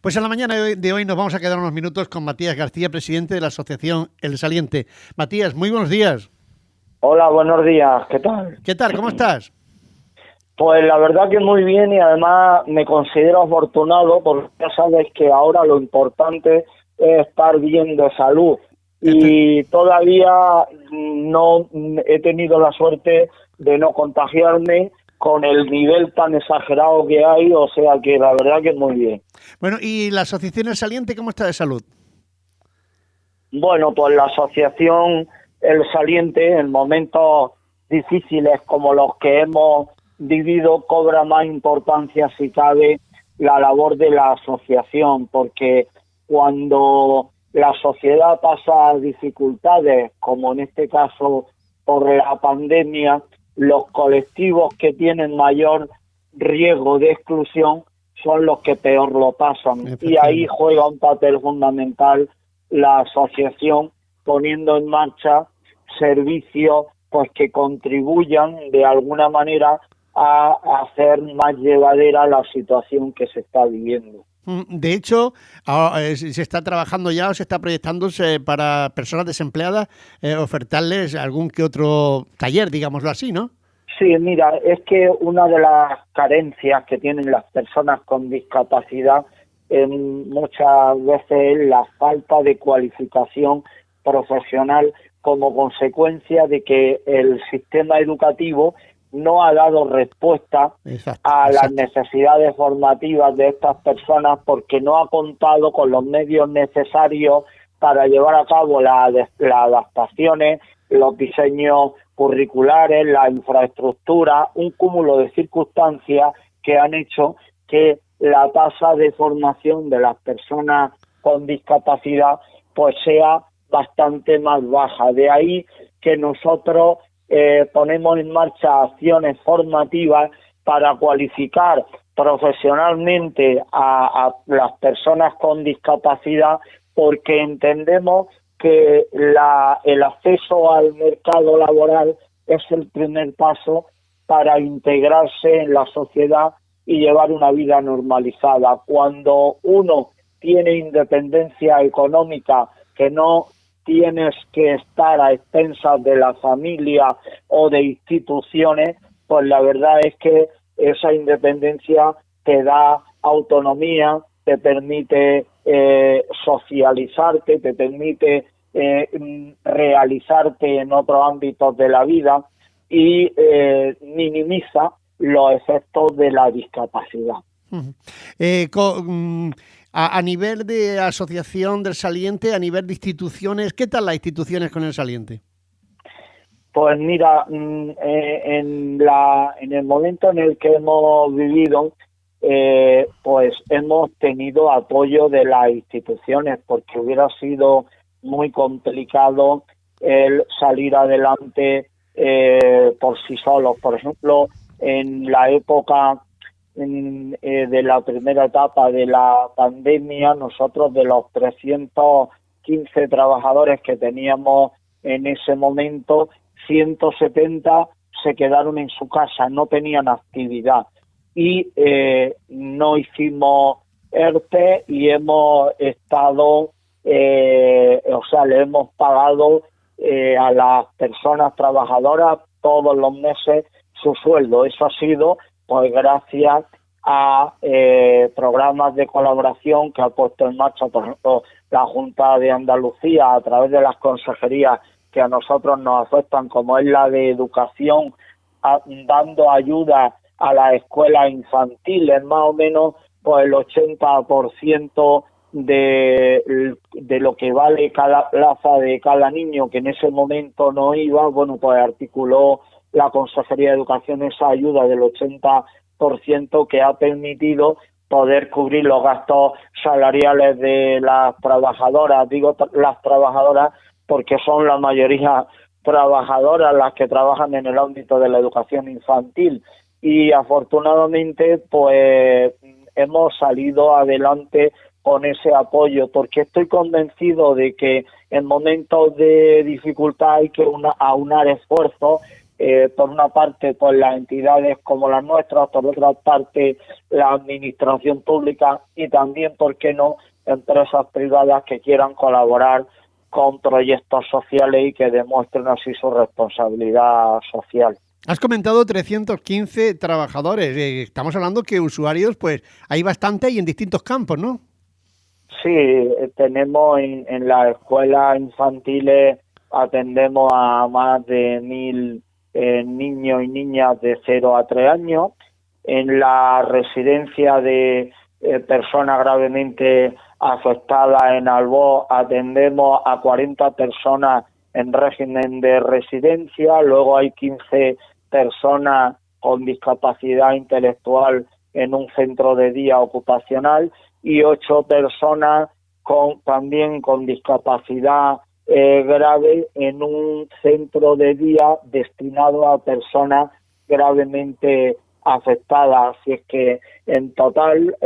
Pues en la mañana de hoy nos vamos a quedar unos minutos con Matías García, presidente de la Asociación El Saliente. Matías, muy buenos días. Hola, buenos días, ¿qué tal? ¿Qué tal? ¿Cómo estás? Pues la verdad que muy bien y además me considero afortunado porque ya sabes que ahora lo importante es estar bien de salud y todavía no he tenido la suerte de no contagiarme con el nivel tan exagerado que hay, o sea que la verdad que muy bien. Bueno, ¿y la Asociación El Saliente cómo está de salud? Bueno, pues la asociación El Saliente en momentos difíciles como los que hemos vivido cobra más importancia si cabe la labor de la asociación, porque cuando la sociedad pasa dificultades, como en este caso por la pandemia, los colectivos que tienen mayor riesgo de exclusión son los que peor lo pasan, y ahí juega un papel fundamental la asociación, poniendo en marcha servicios pues que contribuyan de alguna manera a hacer más llevadera la situación que se está viviendo. De hecho, se está trabajando ya o se está proyectándose para personas desempleadas ofertarles algún que otro taller, digámoslo así, ¿no? Sí, mira, es que una de las carencias que tienen las personas con discapacidad muchas veces es la falta de cualificación profesional como consecuencia de que el sistema educativo no ha dado respuesta a las necesidades formativas de estas personas porque no ha contado con los medios necesarios para llevar a cabo las adaptaciones, los diseños curriculares, la infraestructura, un cúmulo de circunstancias que han hecho que la tasa de formación de las personas con discapacidad pues sea bastante más baja. De ahí que nosotros ponemos en marcha acciones formativas para cualificar profesionalmente a las personas con discapacidad, porque entendemos que el acceso al mercado laboral es el primer paso para integrarse en la sociedad y llevar una vida normalizada. Cuando uno tiene independencia económica, que no tienes que estar a expensas de la familia o de instituciones, pues la verdad es que esa independencia te da autonomía, te permite socializarte, te permite realizarte en otros ámbitos de la vida y minimiza los efectos de la discapacidad. A nivel de asociación del Saliente, a nivel de instituciones, ¿qué tal las instituciones con el Saliente? Pues mira, en el momento en el que hemos vivido, pues hemos tenido apoyo de las instituciones, porque hubiera sido muy complicado el salir adelante por sí solos. Por ejemplo, en la época de la primera etapa de la pandemia, nosotros de los 315 trabajadores que teníamos en ese momento, 170 se quedaron en su casa, no tenían actividad y no hicimos ERTE y hemos estado, le hemos pagado a las personas trabajadoras todos los meses su sueldo. Eso ha sido pues gracias a programas de colaboración que ha puesto en marcha, por ejemplo, la Junta de Andalucía a través de las consejerías que a nosotros nos afectan, como es la de educación, dando ayuda a las escuelas infantiles, más o menos pues el 80% de lo que vale cada plaza de cada niño que en ese momento no iba. Bueno, pues articuló la Consejería de Educación esa ayuda del 80% que ha permitido poder cubrir los gastos salariales de las trabajadoras. Digo las trabajadoras porque son la mayoría trabajadoras las que trabajan en el ámbito de la educación infantil, y afortunadamente pues hemos salido adelante con ese apoyo, porque estoy convencido de que en momentos de dificultad hay que aunar esfuerzos por una parte, pues las entidades como las nuestras, por otra parte, la administración pública y también, ¿por qué no?, empresas privadas que quieran colaborar con proyectos sociales y que demuestren así su responsabilidad social. Has comentado 315 trabajadores. Estamos hablando que usuarios, pues hay bastante y en distintos campos, ¿no? Sí, tenemos en las escuelas infantiles, atendemos a más de 1.000 niños y niñas de 0 a 3 años. En la residencia de personas gravemente afectadas en Albó atendemos a 40 personas en régimen de residencia. Luego hay 15 personas con discapacidad intelectual en un centro de día ocupacional y 8 personas también con discapacidad grave en un centro de día destinado a personas gravemente afectadas. Así es que en total,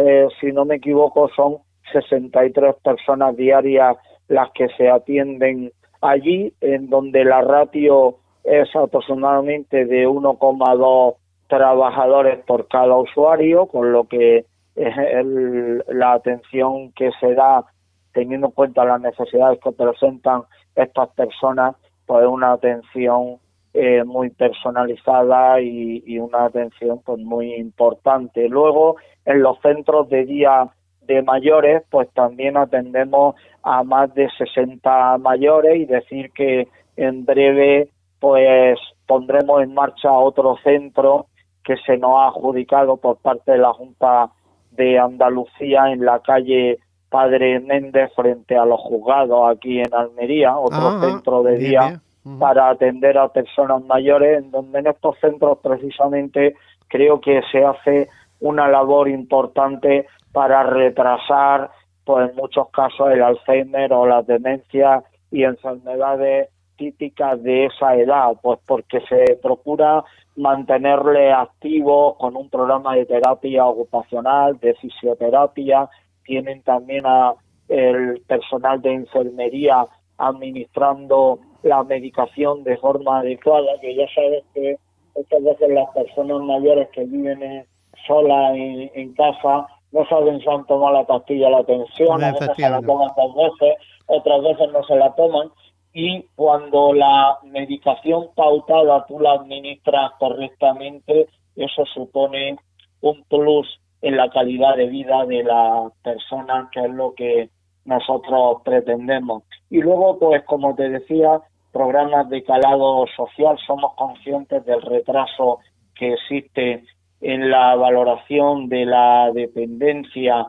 si no me equivoco, son 63 personas diarias las que se atienden allí, en donde la ratio es aproximadamente de 1,2 trabajadores por cada usuario, con lo que la atención que se da, teniendo en cuenta las necesidades que presentan estas personas, pues una atención muy personalizada y una atención pues muy importante. Luego, en los centros de día de mayores, pues también atendemos a más de 60 mayores, y decir que en breve pues pondremos en marcha otro centro que se nos ha adjudicado por parte de la Junta de Andalucía en la calle Padre Méndez frente a los juzgados aquí en Almería, otro centro de día para atender a personas mayores, en donde en estos centros precisamente creo que se hace una labor importante para retrasar, pues en muchos casos, el Alzheimer o las demencias y enfermedades típicas de esa edad, pues porque se procura mantenerle activos con un programa de terapia ocupacional, de fisioterapia. Tienen también el personal de enfermería administrando la medicación de forma adecuada, que ya sabes que muchas veces las personas mayores que viven solas en casa no saben si han tomado la pastilla de la tensión, a veces se la toman 2 veces, otras veces no se la toman, y cuando la medicación pautada tú la administras correctamente, eso supone un plus en la calidad de vida de las personas, que es lo que nosotros pretendemos. Y luego, pues como te decía, programas de calado social. Somos conscientes del retraso que existe en la valoración de la dependencia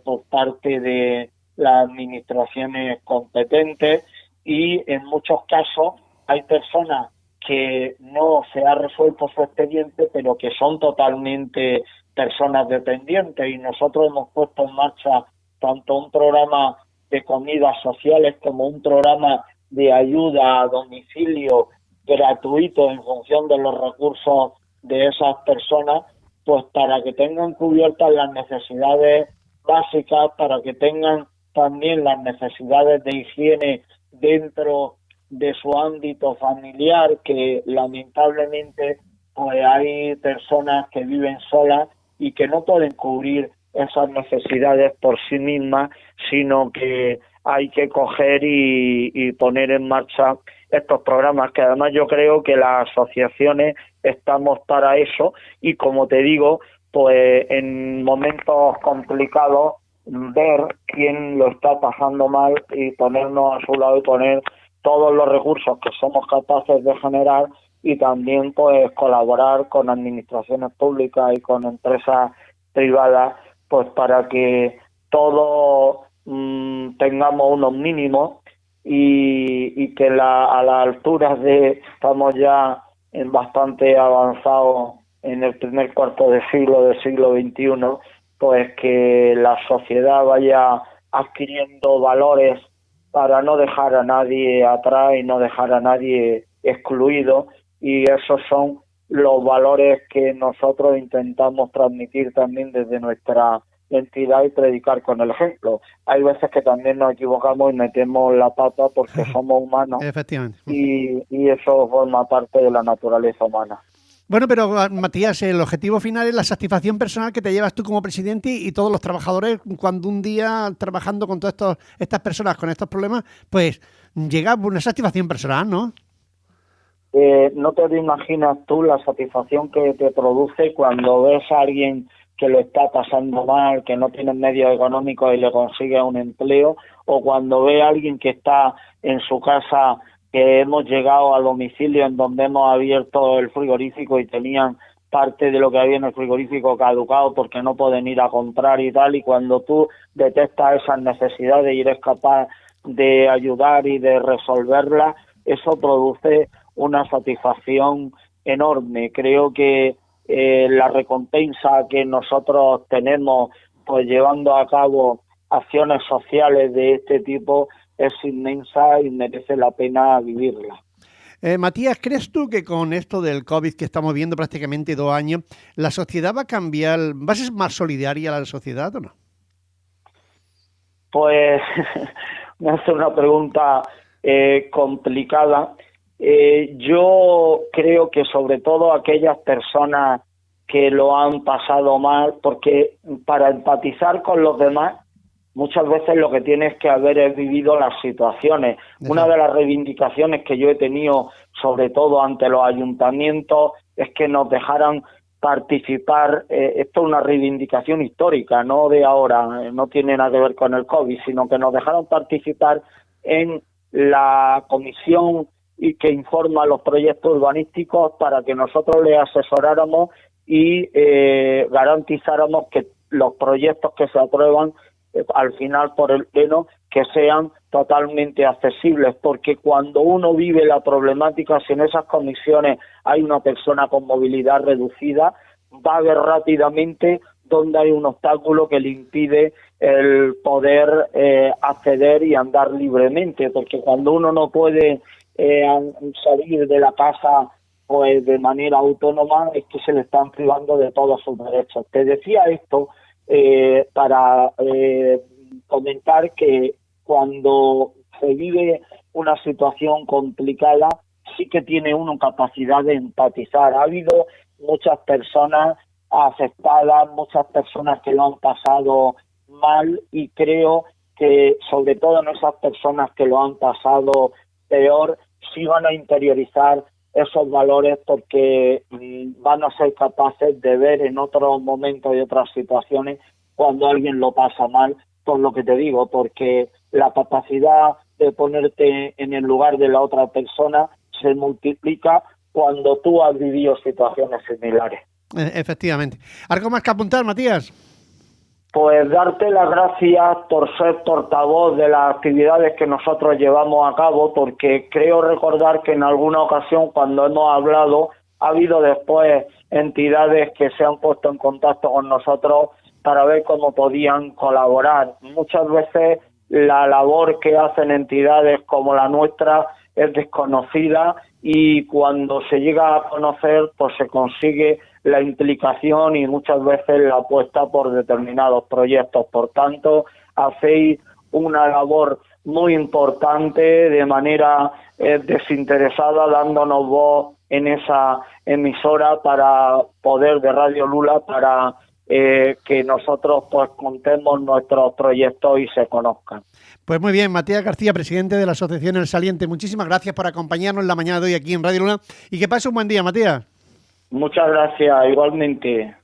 por parte de las administraciones competentes, y en muchos casos hay personas que no se ha resuelto su expediente, pero que son totalmente personas dependientes, y nosotros hemos puesto en marcha tanto un programa de comidas sociales como un programa de ayuda a domicilio gratuito en función de los recursos de esas personas, pues para que tengan cubiertas las necesidades básicas, para que tengan también las necesidades de higiene dentro de su ámbito familiar, que lamentablemente pues hay personas que viven solas y que no pueden cubrir esas necesidades por sí mismas, sino que hay que coger y poner en marcha estos programas, que además yo creo que las asociaciones estamos para eso, y como te digo, pues en momentos complicados ver quién lo está pasando mal y ponernos a su lado y poner todos los recursos que somos capaces de generar, y también pues colaborar con administraciones públicas y con empresas privadas, pues para que todos tengamos unos mínimos y que a las alturas estamos ya en bastante avanzado en el primer cuarto de siglo del siglo XXI, pues que la sociedad vaya adquiriendo valores para no dejar a nadie atrás y no dejar a nadie excluido, y esos son los valores que nosotros intentamos transmitir también desde nuestra entidad y predicar con el ejemplo. Hay veces que también nos equivocamos y metemos la pata porque somos humanos. Efectivamente. Y eso forma parte de la naturaleza humana. Bueno, pero Matías, el objetivo final es la satisfacción personal que te llevas tú como presidente y todos los trabajadores cuando un día trabajando con todas estas personas con estos problemas, pues llega una satisfacción personal, ¿no? No te imaginas tú la satisfacción que te produce cuando ves a alguien que lo está pasando mal, que no tiene medios económicos y le consigue un empleo, o cuando ve a alguien que está en su casa, que hemos llegado al domicilio en donde hemos abierto el frigorífico y tenían parte de lo que había en el frigorífico caducado porque no pueden ir a comprar y tal, y cuando tú detectas esas necesidades y eres capaz de ayudar y de resolverlas, eso produce una satisfacción enorme. Creo que la recompensa que nosotros tenemos pues llevando a cabo acciones sociales de este tipo es inmensa y merece la pena vivirla. Matías, ¿crees tú que con esto del COVID que estamos viendo prácticamente 2 años, la sociedad va a cambiar, va a ser más solidaria la sociedad o no? Pues me hace una pregunta complicada. Yo creo que sobre todo aquellas personas que lo han pasado mal, porque para empatizar con los demás muchas veces lo que tienes que haber es vivido las situaciones. Una de las reivindicaciones que yo he tenido, sobre todo ante los ayuntamientos, es que nos dejaran participar. Esto es una reivindicación histórica, no de ahora, no tiene nada que ver con el COVID, sino que nos dejaron participar en la comisión y que informa los proyectos urbanísticos para que nosotros les asesoráramos y garantizáramos que los proyectos que se aprueban al final por el Pleno que sean totalmente accesibles, porque cuando uno vive la problemática, si en esas comisiones hay una persona con movilidad reducida, va a ver rápidamente dónde hay un obstáculo que le impide el poder acceder y andar libremente, porque cuando uno no puede salir de la casa pues de manera autónoma, es que se le están privando de todos sus derechos. Te decía esto para comentar que cuando se vive una situación complicada sí que tiene uno capacidad de empatizar. Ha habido muchas personas afectadas, muchas personas que lo han pasado mal, y creo que sobre todo en esas personas que lo han pasado peor sí van a interiorizar esos valores, porque van a ser capaces de ver en otros momentos y otras situaciones cuando alguien lo pasa mal, por lo que te digo, porque la capacidad de ponerte en el lugar de la otra persona se multiplica cuando tú has vivido situaciones similares. Efectivamente. ¿Algo más que apuntar, Matías? Pues darte las gracias por ser portavoz de las actividades que nosotros llevamos a cabo, porque creo recordar que en alguna ocasión cuando hemos hablado ha habido después entidades que se han puesto en contacto con nosotros para ver cómo podían colaborar. Muchas veces la labor que hacen entidades como la nuestra es desconocida, y cuando se llega a conocer pues se consigue la implicación y muchas veces la apuesta por determinados proyectos. Por tanto, hacéis una labor muy importante de manera desinteresada, dándonos voz en esa emisora para poder de Radio Lula, para que nosotros pues contemos nuestros proyectos y se conozcan. Pues muy bien, Matías García, presidente de la Asociación El Saliente, muchísimas gracias por acompañarnos en la mañana de hoy aquí en Radio Luna, y que pase un buen día, Matías. Muchas gracias, igualmente.